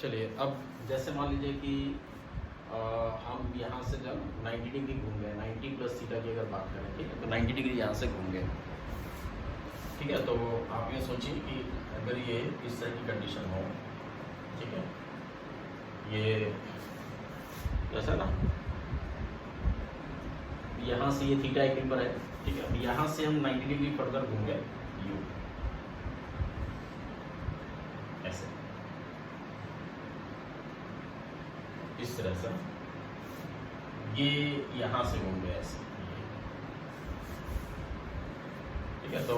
चलिए, अब जैसे मान लीजिए कि हम यहाँ से जब 90 डिग्री घूम गए, 90 प्लस थीटा की अगर बात करें, ठीक है, तो 90 डिग्री यहाँ से घूम गए, ठीक है। तो आप ये सोचिए कि अगर ये इस तरह की कंडीशन हो, ठीक है, ये जैसा ना, यहाँ से ये थीटा एंगल पर है, ठीक है। अब यहाँ से हम 90 डिग्री फर्दर घूम गए यू, ऐसे इस तरह से ये यहाँ से घूम गया ऐसे, ठीक है। तो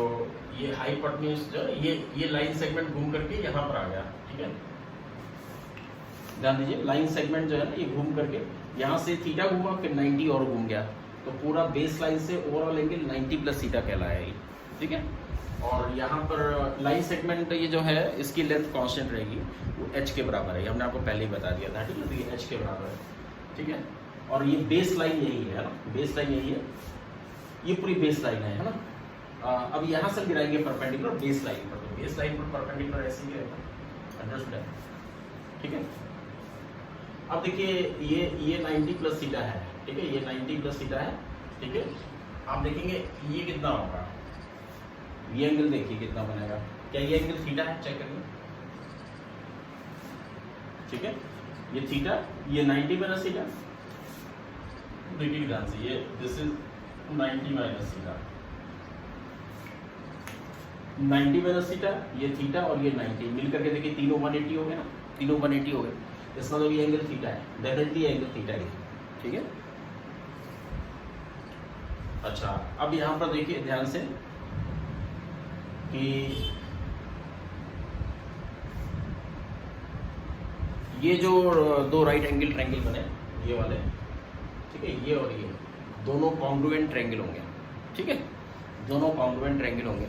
ये हाइपोटेन्यूज जो है, ये लाइन सेगमेंट घूम करके यहाँ पर आ गया, ठीक है। ध्यान दीजिए, लाइन सेगमेंट जो है ना, ये घूम करके यहाँ से थीटा घूमा, फिर 90 और घूम गया, तो पूरा बेस लाइन से ओवरऑल एंगल 90 प्लस थीटा कहलाया ये, ठीक है। और यहाँ पर लाइन सेगमेंट ये जो है, इसकी लेंथ कांस्टेंट रहेगी, वो h के बराबर है, हमने आपको पहले ही बता दिया था, ठीक है। तो ये h के बराबर है, ठीक है। और ये बेस लाइन यही है ना, बेस लाइन यही है, ये पूरी बेस लाइन है ना। अब यहाँ से गिराएंगे परपेंडिकुलर बेस लाइन पर, तो बेस लाइन पर परपेंडिकुलर ऐसे ही रहेगा, अंडरस्टूड, ठीक है। अब देखिए, ये 90 प्लस थीटा है, ठीक है, ये 90 प्लस थीटा है, ठीक है। आप देखेंगे ये कितना होगा, ये एंगल देखिए कितना बनेगा, क्या ये एंगल थीटा है, चेक करिए, ठीक है। ये थीटा, ये 90 माइनस थीटा, देखिए ध्यान से, ये this is 90 minus theta, 90 minus theta, ये थीटा और ये 90 मिलकर के देखिए तीनों 180 हो गए ना, तीनों 180 हो गए, इसका मतलब ये एंगल थीटा है, डेफिनेटली एंगल थीटा है, ठीक है। अच्छा, अब यहाँ पर देखिए ध्यान से कि ये जो दो राइट एंगल ट्रायंगल बने, ये वाले, ठीक है, ये और ये दोनों कॉन्ग्रुएंट ट्रायंगल होंगे, ठीक है, दोनों कॉन्ग्रुएंट ट्रायंगल होंगे।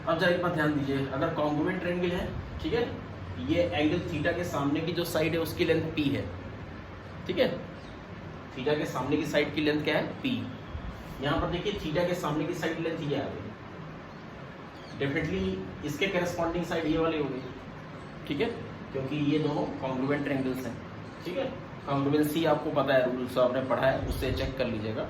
अब जरा एक बात ध्यान दीजिए, अगर कॉन्ग्रुएंट ट्रायंगल है, ठीक है, ये एंगल थीटा के सामने की जो साइड है उसकी लेंथ p है, ठीक है, थीटा के सामने की साइड की लेंथ क्या है, p। यहाँ पर देखिए थीटा के सामने की साइड लेंथ ये आ गई, डेफिनेटली इसके करस्पॉन्डिंग साइड ये वाली होगी, ठीक है, क्योंकि ये दोनों कॉन्ग्रुएंट ट्रायंगल्स हैं, ठीक है। कॉन्ग्रुएंसी आपको पता है, रूल्स आपने पढ़ा है, उससे चेक कर लीजिएगा।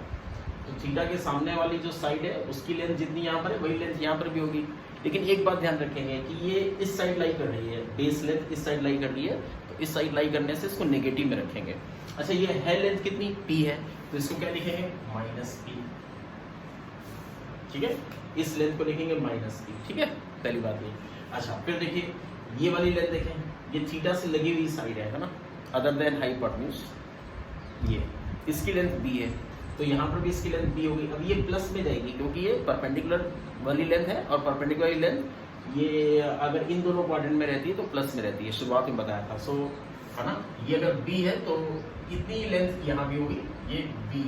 तो थीटा के सामने वाली जो साइड है उसकी लेंथ जितनी यहाँ पर है वही लेंथ यहाँ पर भी होगी, लेकिन एक बात ध्यान रखेंगे कि ये इस साइड लाई कर रही है, बेस लेंथ इस साइड लाई कर रही है, तो इस साइड लाई करने से इसको नेगेटिव में रखेंगे। अच्छा, ये है लेंथ कितनी, p है, तो इसको क्या लिखेंगे, -p, ठीक है, इस लेंथ को लिखेंगे -p, ठीक है, पहली बात ये। अच्छा, फिर देखिए ये वाली लेंथ देखें, ये थीटा से लगी हुई साइड है ना, अदर देन हाइपोटेन्यूज, ये इसकी लेंथ b है, तो यहाँ पर भी इसकी लेंथ b होगी। अब ये प्लस में जाएगी क्योंकि ये परपेंडिकुलर वाली लेंथ है, और परपेंडिकुलर वाली लेंथ ये अगर इन दोनों क्वाड्रेंट में रहती है तो प्लस में रहती है, शुरुआत में बताया था, सो है ना। ये अगर b है तो इतनी लेंथ यहाँ भी होगी, ये b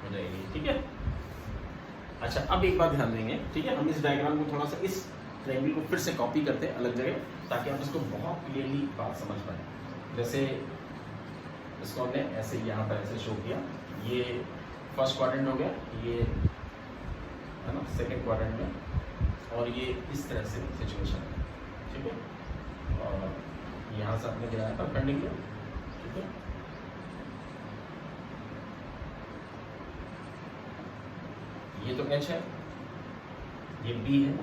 हो जाएगी, ठीक है। अच्छा, अब एक बात ध्यान देंगे, ठीक है, हम इस डायग्राम को थोड़ा सा इस ट्रायंगल को फिर से कॉपी करते हैं अलग जगह, ताकि आप इसको बहुत क्लियरली बात समझ पाए। जैसे इसको हमने ऐसे यहाँ पर ऐसे शो किया, ये फर्स्ट क्वाड्रेंट हो गया, ये है ना सेकंड क्वाड्रेंट में, और ये इस तरह से सिचुएशन है, ठीक है। और यहाँ से आपने गिराया परपेंडिकुलर, ठीक है, ये तो h है, ये b है,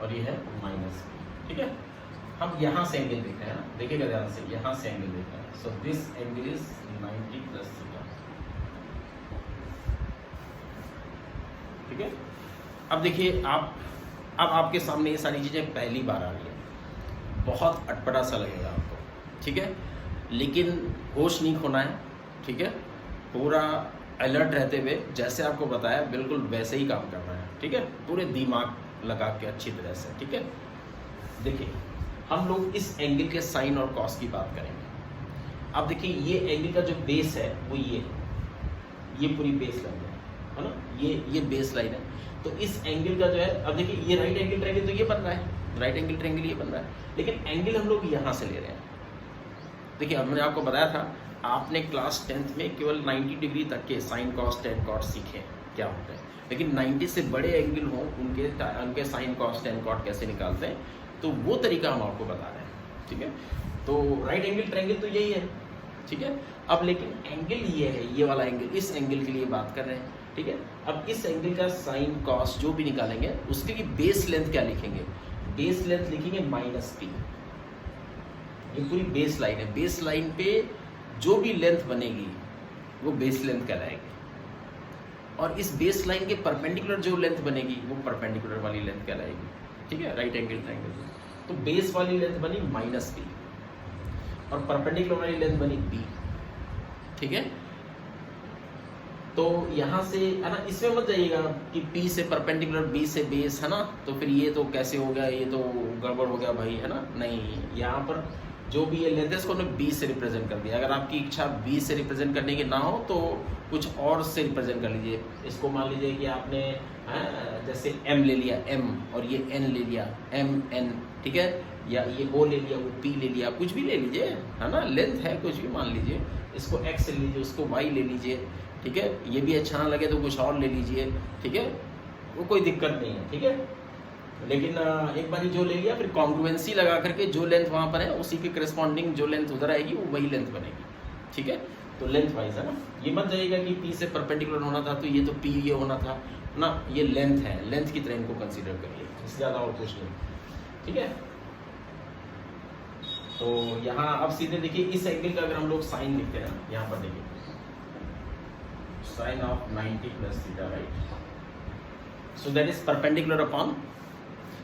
और ये है -b, ठीक है। हम यहाँ से एंगल देख रहे हैं ना, देखिएगा ध्यान से, यहाँ से एंगल देख रहे हैं, so this angle is 90 plus theta, ठीक है। अब देखिए अब आपके सामने ये सारी चीज़ें पहली बार आ रही है, बहुत अटपटा सा लगेगा आपको, ठीक है, लेकिन होश नहीं खोना है, ठीक है, पूरा अलर्ट रहते हुए जैसे आपको बताया बिल्कुल वैसे ही काम करना है, ठीक है, पूरे दिमाग लगा के अच्छी तरह से, ठीक है। देखिए, हम लोग इस एंगल के साइन और कॉस की बात करेंगे। अब देखिए, ये एंगल का जो बेस है वो ये पूरी बेस लाइन है ना, ये बेस लाइन है, तो इस एंगल का जो है, अब देखिए ये राइट एंगल ट्रायंगल तो ये बन रहा है, राइट एंगल ट्रायंगल ये बन रहा है, लेकिन एंगल हम लोग यहाँ से ले रहे हैं। देखिए, अब मैंने आपको बताया था, आपने क्लास 10th में केवल 90 डिग्री तक के साइन कॉस टेन कॉट सीखे क्या होता है, लेकिन 90 से बड़े एंगल हों उनके साइन कॉस टेन कॉट कैसे निकालते हैं, तो वो तरीका हम आपको बता रहे हैं, ठीक है। तो राइट एंगल ट्रायंगल तो यही है, ठीक है। अब लेकिन एंगल ये है, ये वाला एंगल, इस एंगल के लिए बात कर रहे हैं, ठीक है। अब इस एंगल का साइन कॉस जो भी निकालेंगे उसके लिए बेस लेंथ क्या लिखेंगे, बेस लेंथ लिखेंगे -p। ये पूरी बेस लाइन है, बेस लाइन पे जो भी लेंथ बनेगी वो बेस लेंथ कहलाएगी, और इस बेस लाइन के परपेंडिकुलर जो लेंथ बनेगी वो परपेंडिकुलर वाली लेंथ कहलाएगी, ठीक है, राइट एंगल ट्रायंगल। तो बेस वाली लेंथ बनी -p और परपेंडिकुलर वाली लेंथ बनी b, ठीक है। तो यहाँ से है ना, इसमें मत जाइएगा कि P से परपेंडिकुलर B से बेस, है ना, तो फिर ये तो कैसे हो गया, ये तो गड़बड़ हो गया भाई, है ना। नहीं, यहाँ पर जो भी ये लेंथ है इसको B से रिप्रेजेंट कर दिया। अगर आपकी इच्छा B से रिप्रेजेंट करने की ना हो तो कुछ और से रिप्रेजेंट कर लीजिए। इसको मान लीजिए कि आपने जैसे M ले लिया, M, और ये N ले लिया, MN, ठीक है, या ये O ले लिया, वो P ले लिया, कुछ भी ले लीजिए, है ना, लेंथ है कुछ भी मान लीजिए। इसको X ले लीजिए, उसको Y ले लीजिए, ठीक है। ये भी अच्छा ना लगे तो कुछ और ले लीजिए, ठीक है, वो कोई दिक्कत नहीं है, ठीक है। लेकिन एक बार जो ले लिया फिर कॉन्ग्रुएंसी लगा करके जो लेंथ वहाँ पर है उसी के करस्पॉन्डिंग जो लेंथ उधर आएगी वो वही लेंथ बनेगी, ठीक है। तो लेंथ वाइज है ना, ये मत जाइएगा कि P से परपेंडिकुलर होना था तो ये तो P ये होना था ना, ये लेंथ है, लेंथ की तरह इनको कंसीडर करिए, इससे ज़्यादा और कुछ नहीं, ठीक है। तो यहाँ अब सीधे देखिए इस एंगल का अगर हम लोग साइन लिखते हैं ना, यहाँ पर देखिए sine of 90 + theta, right. So that is perpendicular upon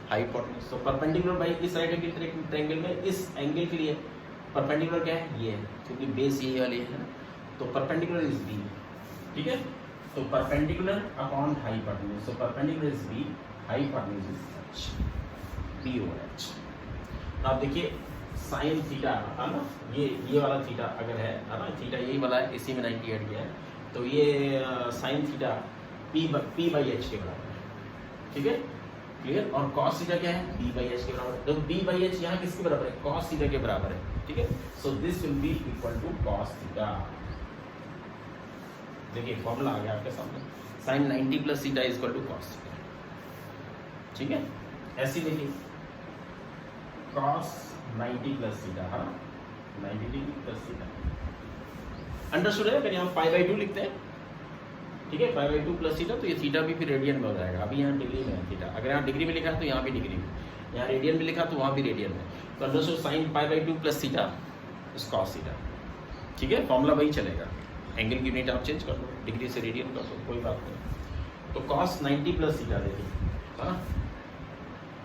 hypotenuse. तो परपेंडिकुलर बाई इस राइट एंगल ट्रायंगल में इस एंगल के लिए परपेंडिकुलर क्या है, ये है, क्योंकि बेस ये वाली है ना, तो परपेंडिकुलर इज b, ठीक है। तो परपेंडिकुलर अपॉन हाइपोटेन्यूज, तो perpendicular is b, hypotenuse is h, b over h। अब देखिए साइन थीटा है ना, ये वाला थीटा अगर है ना, थीटा यही वाला है, इसी में 90 ऐड किया है, तो ये sine theta p by h के बराबर है, ठीक है, क्लियर। और cos थीटा क्या है, b by h के बराबर है। तो b by h यहाँ किसके बराबर है, cos थीटा के बराबर है, ठीक है। So this will be equal to cos theta. देखिए फॉर्मूला आ गया आपके सामने, sine 90 + theta is equal to cos theta, ठीक है। ऐसी देखिए cos 90 + थीटा, हाँ 90 डिग्री + थीटा, अंडरस्टूड है। फिर यहाँ π/2 लिखते हैं, ठीक है, π/2 + थीटा, तो ये थीटा भी फिर रेडियन में हो जाएगा। अभी यहाँ डिग्री में है थीटा, अगर यहाँ डिग्री में लिखा है तो यहाँ भी डिग्री में, यहाँ रेडियन में लिखा तो वहाँ भी रेडियन में, तो understood sine π/2 + theta is cos theta, ठीक है। फॉर्मूला वही चलेगा, एंगल की यूनिट आप चेंज कर दो, डिग्री से रेडियन कर दो, कोई बात नहीं। तो cos 90 + थीटा देखिए, हाँ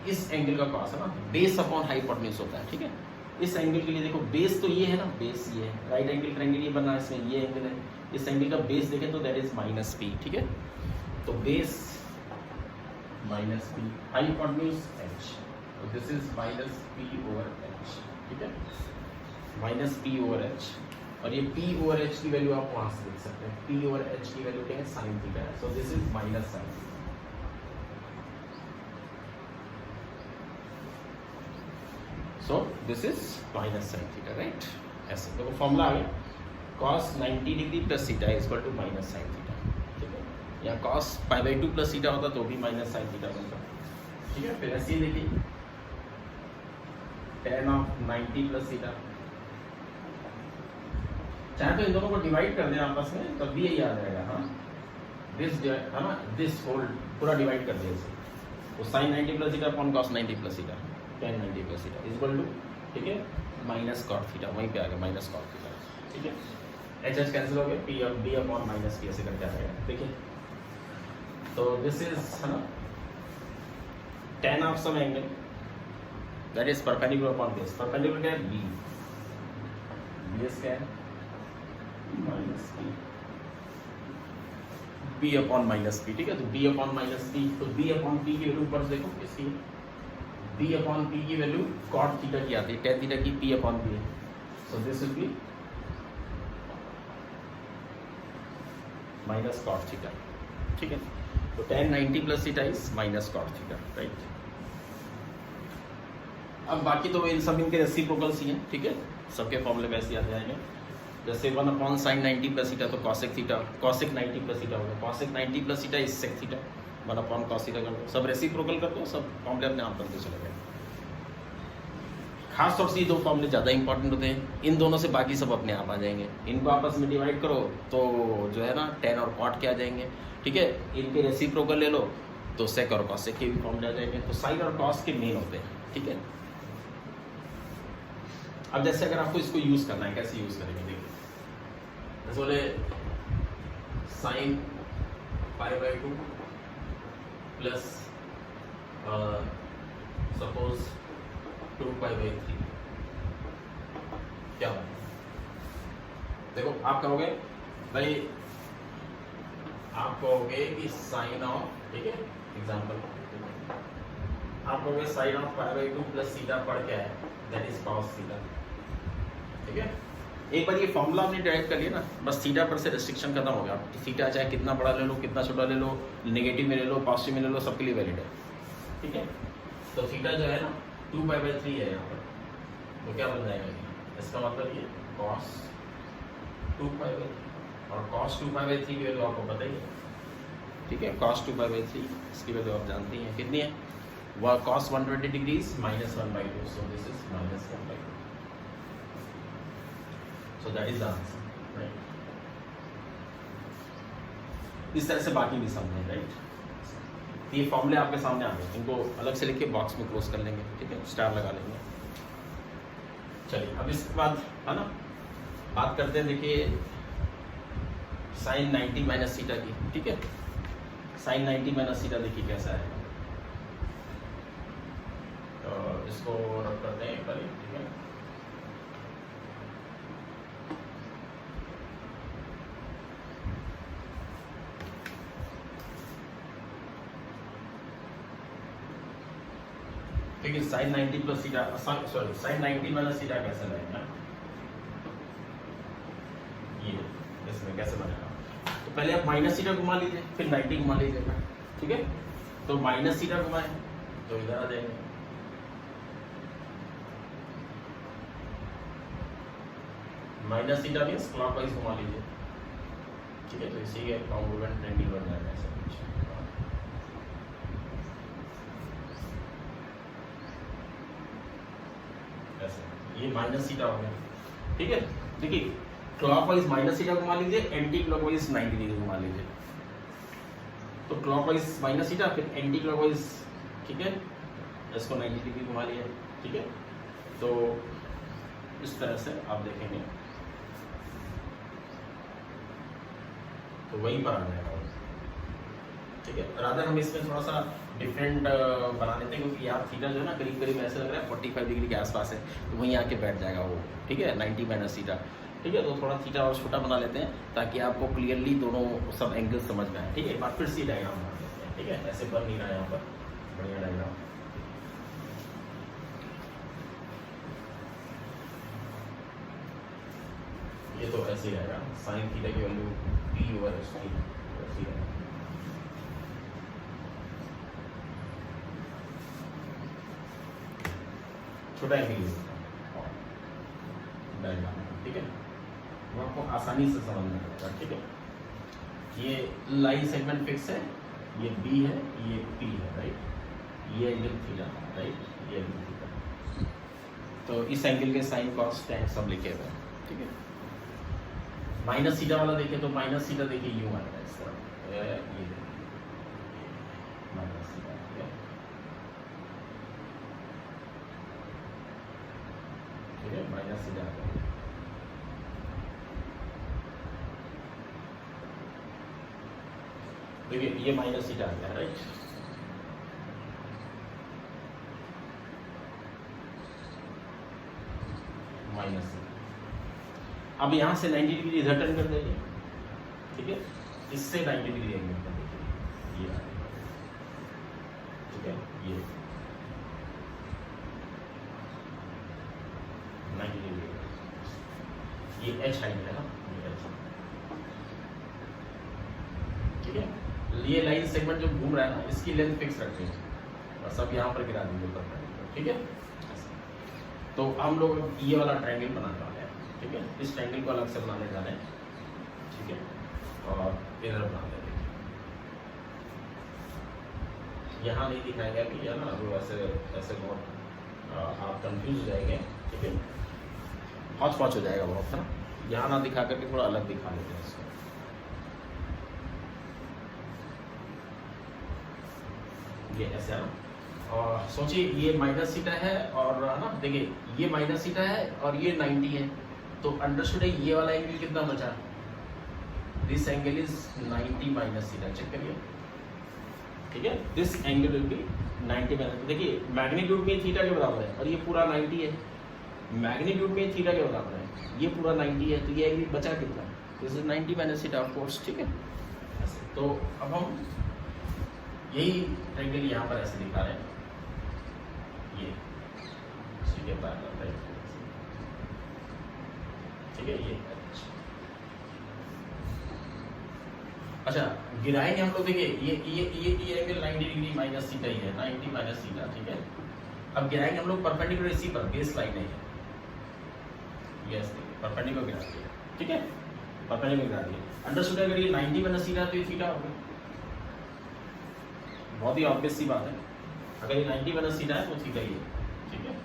इस एंगल का cos है ना, बेस अपॉन हाइपोटेन्यूज होता है, ठीक है। इस एंगल के लिए देखो बेस तो ये है ना, बेस ये है, राइट एंगल ट्रायंगल ये बना है, इसमें ये एंगल है, इस एंगल का बेस देखें तो दैट इज -p, ठीक है। तो बेस -p, हाइपोटेन्यूज h, तो दिस इज -p/h, ठीक है, -p/h। और ये p/h की वैल्यू आप वहां से देख सकते हैं, p/h की वैल्यू क्या है, sin थीटा है, so this is -sin। So this is -sin theta, right. ऐसे देखो फॉर्मूला आ गया, cos 90 degree + theta is equal to -sin theta, ठीक है। या cos π/2 + थीटा होता तो भी -sin थीटा बनता, ठीक है। फिर ऐसे ही देखिए tan ऑफ 90 + थीटा, चाहे तो इन दोनों को डिवाइड कर दें आपस में तब भी यही आ जाएगा, हाँ दिस है ना, दिस होल पूरा डिवाइड कर दिया इसे, तो sin 90 + theta upon cos 90 + theta, tan 90 + theta is equal to, ठीक है, -cot थीटा, वहीं पे आ गया -cot थीटा, ठीक है। h कैंसिल हो गया, b अपॉन -p ऐसे करके आ जाएगा, ठीक है। तो दिस इज है ना tan of some angle that is perpendicular upon base, perpendicular क्या है b, बेस क्या है -p, b अपॉन -p, ठीक है। तो b अपॉन -p, तो b अपॉन p की वैल्यू ऊपर देखो किसकी, b अपॉन p की वैल्यू cot थीटा की आती है, tan थीटा की p upon p, so this will B -cot theta, ठीक है। तो tan 90 + theta is -cot theta, right. अब बाकी तो इन सब इनके रेसिप्रोकल्स ही हैं, ठीक है, सबके फॉर्मूले वैसे आ जाएंगे। जैसे 1/sin 90 + थीटा तो cosec थीटा, cosec 90 + थीटा होगा, cosec 90 + theta is sec theta, 1/cos theta कर दो, सब रेसिप्रोकल कर दो, सब फॉर्मूले अपने आप बनते चले गए। खास तौर से ये दो फॉर्मूले ज़्यादा इंपॉर्टेंट होते हैं, इन दोनों से बाकी सब अपने आप आ जाएंगे। इनको आपस में डिवाइड करो तो जो है ना tan और cot के आ जाएंगे, ठीक है। इनके रेसिप्रोकल ले लो तो sec और cosec के भी फॉर्मूले आ जाएंगे। तो sin और cos के मेन होते हैं, ठीक है। अब जैसे अगर आपको इसको यूज़ करना है, कैसे यूज़ करेंगे देखिए, जैसे बोले sin π/2 प्लस सपोज 2π/3 क्या होगा? देखो आप कहोगे भाई, आप कहोगे कि साइन ऑफ, ठीक है, एग्जांपल आप कहोगे साइन ऑफ π/2 प्लस सीटा पर क्या है, दैट इज cos थीटा, ठीक है। एक बार ये फॉर्मूला आपने डायरेक्ट कर लिया ना, बस थीटा पर से रेस्ट्रिक्शन खत्म हो गया। थीटा चाहे कितना बड़ा ले लो, कितना छोटा ले लो, नेगेटिव में ले लो, पॉजिटिव में ले लो, सबके लिए वैलिड है, ठीक है। तो थीटा जो है ना 2π/3 है यहाँ पर, तो क्या बन जाएगा, इसका मतलब ये cos 2π/3, और cos 2π/3 की वैल्यू आपको पता ही है, ठीक है। cos 2π/3 इसकी वैल्यू आप जानती हैं कितनी है, वह cos 120 degrees -1/2, so this is -1/2, so that is the answer, right. इस तरह से बाकी भी समझें, राइट। ये फॉर्मूले आपके सामने आ गए, इनको अलग से लिख के बॉक्स में क्लोज कर लेंगे, ठीक है, स्टार लगा लेंगे। चलिए अब इसके बाद है ना बात करते हैं, देखिए sin 90 माइनस थीटा की, ठीक है। sin 90 माइनस थीटा देखिए कैसा है, तो इसको रख करते हैं एक बार, ठीक है। ठीक है, sin 90 plus theta, sorry sin 90 minus theta कैसे बनेगा, ये इसमें कैसे बनेगा, तो पहले आप माइनस थीटा घुमा लीजिए, फिर 90 घुमा लीजिएगा, ठीक है। तो माइनस थीटा घुमाए तो इधर आ जाएंगे, माइनस थीटा मीन्स क्लॉकवाइज घुमा लीजिए, ठीक है। तो इसी के कॉन्ग्रुएंट एंगल बन जाएगा ऐसा कुछ, ये माइनस थीटा हो गया, ठीक है। देखिए क्लॉकवाइज माइनस थीटा घुमा लीजिए, एंटी क्लॉकवाइज 90 डिग्री घुमा लीजिए। तो क्लॉकवाइज माइनस थीटा, फिर एंटी क्लॉकवाइज, ठीक है, इसको 90 डिग्री घुमा लिया, ठीक है। तो इस तरह से आप देखेंगे तो वही पर आ जाएगा, ठीक है। रादर हम इसमें थोड़ा सा डिफरेंट बना देते हैं, क्योंकि यहाँ थीटा जो है ना करीब करीब ऐसे लग रहा है 45 डिग्री के आसपास है, तो वहीं आके बैठ जाएगा वो, ठीक है, 90 माइनस थीटा, ठीक है। तो थोड़ा थीटा और छोटा बना लेते हैं ताकि आपको क्लियरली दोनों सब एंगल समझ में आए, ठीक है। एक बार फिर से डायग्राम बना देते हैं, ठीक है, ऐसे बन नहीं रहा है यहाँ पर, बढ़िया डायग्राम। ये तो ऐसे ही रहेगा, साइन थीटा की वैल्यू P/√3 ऐसी रहेगा, छोटा एंगल डायग्राम, ठीक है, वो आपको आसानी से समझ में आएगा, ठीक है। ये लाइन सेगमेंट फिक्स है, ये B है, ये P है, राइट, ये एंगल थीटा, राइट, ये एंगल थीटा। तो इस एंगल के साइन कॉस टैन सब लिखे हुए हैं, ठीक है। माइनस थीटा वाला देखिए तो माइनस थीटा देखिए यूं आएगा इस तरह, ये माइनस थीटा, ठीक है, माइनस थीटा आ गया। देखिए ये माइनस थीटा आ गया, राइट। माइनस, अब यहाँ से 90 डिग्री इधर टर्न कर देंगे, ठीक है, इससे 90 डिग्री एंगल कर देंगे, ये आ गया, ठीक है, ये 90 डिग्री, ये H हाइट है ना, ये H, ठीक है। ये लाइन सेगमेंट जो घूम रहा है ना, इसकी लेंथ फिक्स रखते हैं और सब यहाँ पर गिरा देंगे ऊपर, ठीक है। तो हम लोग ये वाला ट्रायंगल बनाने वाले हैं, ठीक है, इस ट्रायंगल को अलग से बनाने जा रहे हैं, ठीक है, और इधर बना देंगे, यहाँ नहीं दिखाएंगे अभी, है ना, वो ऐसे ऐसे बहुत आप कंफ्यूज हो जाएंगे, ठीक है, हौच पौच हो जाएगा बहुत, है ना। यहाँ ना दिखा करके थोड़ा अलग दिखा लेते हैं इसको। ये ऐसे है ना, और सोचिए ये माइनस थीटा है और है ना, देखिए ये माइनस थीटा है और ये 90 है, तो अंडरस्टूड है ये वाला एंगल कितना बचा, this angle is 90 minus theta, check करिए, ठीक है, this angle will be 90 minus, देखिए मैग्नीट्यूड में थीटा के बराबर है और ये पूरा 90 है, मैग्नीट्यूड में थीटा के बराबर है, ये पूरा 90 है, तो ये एंगल बचा कितना, this is 90 minus theta of course, ठीक है। तो अब हम यही एंगल यहाँ पर ऐसे दिखा रहे हैं, ये ठीक है, ठीक है, ये अच्छा गिराएंगे हम लोग, देखिए ये एंगल 90 डिग्री माइनस थीटा ही है, 90 माइनस थीटा, ठीक है। अब गिराएंगे हम लोग परपेंडिकुलर इसी पर, बेस लाइन है, यस परपेंडिकुलर गिरा दिया, ठीक है, परपेंडिकुलर गिरा दिया, अंडरस्टूड। अगर ये 90 माइनस थीटा तो ये थीटा होगा, बहुत ही ऑब्वियस सी बात है, अगर ये 90 माइनस थीटा है तो थीटा ही है, ठीक है।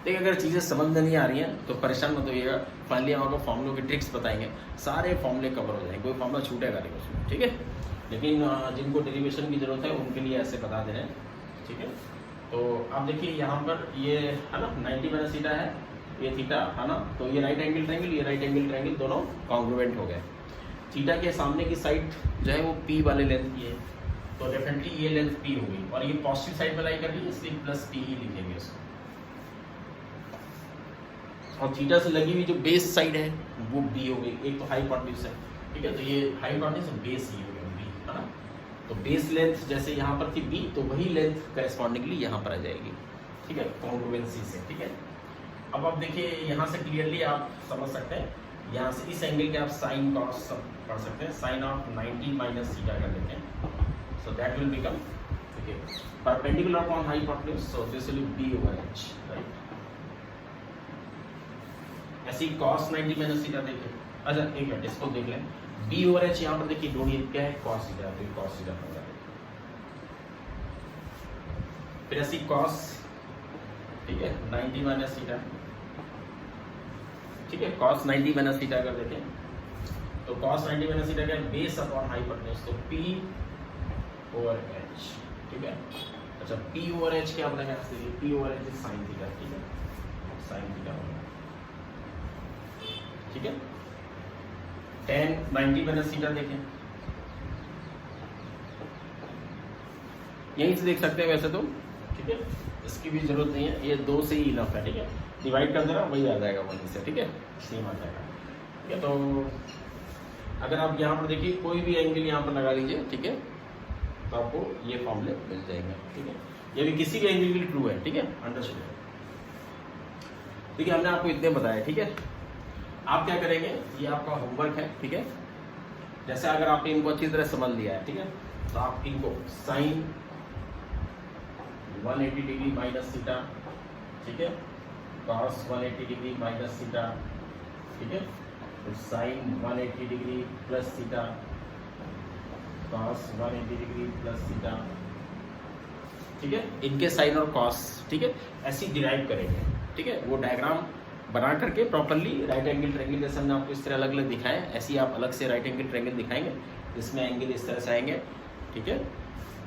देखिए अगर चीज़ें समझ में नहीं आ रही हैं तो परेशान मत होइएगा, फाइनली हम आपको फॉर्मूलों की ट्रिक्स बताएंगे, सारे फॉर्मूले कवर हो जाएंगे, कोई फॉर्मूला छूटेगा नहीं उसमें, ठीक है। लेकिन जिनको डेरिवेशन की जरूरत है उनके लिए ऐसे बता दे रहे हैं, ठीक है। तो आप देखिए यहाँ पर ये है ना 90 माइनस थीटा है, ये थीटा है ना, तो ये राइट एंगल ट्रायंगल, ये राइट एंगल ट्रायंगल दोनों कॉन्ग्रुएंट हो गए। थीटा के सामने की साइड जो है वो पी वाले लेंथ की है, तो डेफिनेटली ये लेंथ पी होगी, और ये पॉजिटिव साइड में लाई कर रही है इसलिए प्लस पी ही लिखेंगे इसको। और थीटा से लगी हुई जो बेस साइड है वो बी हो गई, एक तो हाइपोटेन्यूज है, ठीक है, तो ये हाइपोटेन्यूज बेस ही हो गया बी, है ना। तो बेस लेंथ जैसे यहाँ पर थी बी, तो वही लेंथ करस्पॉन्डिंगली यहाँ पर आ जाएगी, ठीक है, कॉन्ग्रुएंसी से, ठीक है। अब आप देखिए यहाँ से क्लियरली आप समझ सकते हैं, यहाँ से इस एंगल के आप साइन कॉस सब पढ़ सकते हैं, साइन ऑफ 90 माइनस थीटा कर लेते हैं, सो दैट विल बिकम, ठीक है, perpendicular upon hypotenuse, so this will B over H, right. ऐसी cos 90 माइनस थीटा देखें, अच्छा एक मिनट इसको देख लें, b ओवर h यहाँ पर देखिए ढूंढिए क्या है, cos थीटा, तो cos थीटा होगा, फिर ऐसी cos, ठीक है 90 माइनस थीटा, ठीक है, cos 90 माइनस थीटा कर देते हैं, तो cos 90 माइनस थीटा क्या है, बेस अपॉन हाइपोटेन्यूज, तो p ओवर h, ठीक है। अच्छा p ओवर h क्या बनेगा, p over h is sin theta, ठीक है, sin थीटा होगा, ठीक है। tan 90 माइनस थीटा देखें, यहीं से देख सकते हैं वैसे तो, ठीक है, इसकी भी जरूरत नहीं है, ये 2 से ही इनफ है, ठीक है, डिवाइड कर देना वही आ जाएगा वहीं से, ठीक है, सेम आ जाएगा, ठीक है। तो अगर आप यहाँ पर देखिए कोई भी एंगल यहाँ पर लगा लीजिए, ठीक है, तो आपको ये फॉर्मूले मिल जाएंगे, ठीक है, ये भी किसी भी एंगल के लिए ट्रू है, ठीक है, अंडरस्टूड। देखिए हमने आपको इतने बताया, ठीक है। आप क्या करेंगे, ये आपका होमवर्क है, ठीक है। जैसे अगर आपने इनको अच्छी तरह समझ लिया है, ठीक है, तो आप इनको साइन 180 डिग्री माइनस थीटा, ठीक है, cos 180 डिग्री माइनस थीटा, ठीक है, तो sine 180 degree plus theta, cos 180 degree plus theta, ठीक है, इनके साइन और cos, ठीक है, ऐसी डिराइव करेंगे, ठीक है। वो डायग्राम बना करके प्रॉपरली राइट एंगल ट्रायंगल जैसे हमने आपको इस तरह अलग अलग दिखाए, ऐसे ही आप अलग से राइट एंगल ट्रायंगल दिखाएंगे जिसमें एंगल इस तरह से आएंगे, ठीक है,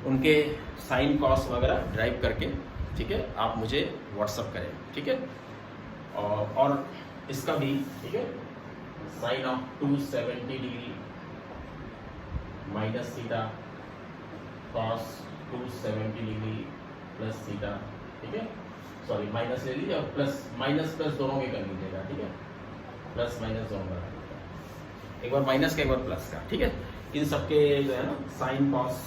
उनके साइन कॉस वगैरह ड्राइव करके, ठीक है, आप मुझे व्हाट्सअप करें, ठीक है। और इसका भी, ठीक है, sine of 270 degree minus theta, cos 270 degree plus theta, ठीक है, सॉरी माइनस ले लीजिए और प्लस माइनस प्लस दोनों के कर लीजिएगा, ठीक है, प्लस माइनस दोनों का, एक बार माइनस का एक बार प्लस का, ठीक है। इन सबके जो है ना साइन कॉस,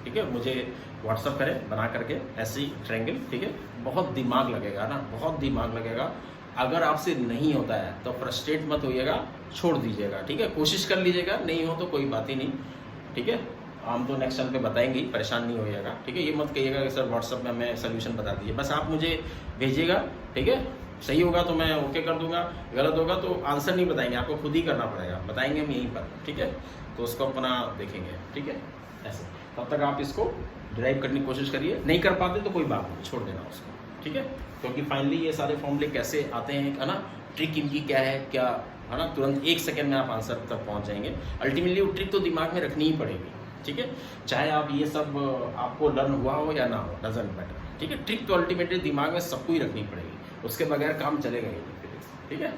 ठीक है, मुझे व्हाट्सअप करें बना करके ऐसी ट्रायंगल, ठीक है। बहुत दिमाग लगेगा ना, बहुत दिमाग लगेगा। अगर आपसे नहीं होता है तो फ्रस्ट्रेट मत होइएगा, छोड़ दीजिएगा, ठीक है, कोशिश कर लीजिएगा, नहीं हो तो कोई बात ही नहीं, ठीक है। हम तो नेक्स्ट टाइम पे बताएंगे, परेशान नहीं होइएगा, ठीक है। ये मत कहिएगा कि सर व्हाट्सअप में हमें सोल्यूशन बता दीजिए, बस आप मुझे भेजिएगा, ठीक है। सही होगा तो मैं ओके कर दूंगा, गलत होगा तो आंसर नहीं बताएंगे, आपको खुद ही करना पड़ेगा, बताएंगे हम यहीं पर, ठीक है। तो उसको अपना देखेंगे, ठीक है, ऐसे। तब तक आप इसको ड्राइव करने की कोशिश करिए, नहीं कर पाते तो कोई बात नहीं, छोड़ देना उसको, ठीक है। क्योंकि फाइनली ये सारे फॉर्मूले कैसे आते हैं, है ना, ट्रिक इनकी क्या है, क्या है ना, तुरंत 1 सेकेंड में आप आंसर तक पहुंच जाएंगे। अल्टीमेटली वो ट्रिक तो दिमाग में रखनी ही पड़ेगी, ठीक है, चाहे आप ये सब आपको लर्न हुआ हो या ना हो, डजंट मैटर, ठीक है। ट्रिक तो अल्टीमेटली दिमाग में सबको ही रखनी पड़ेगी, उसके बगैर काम चलेगा ही नहीं, ठीक है।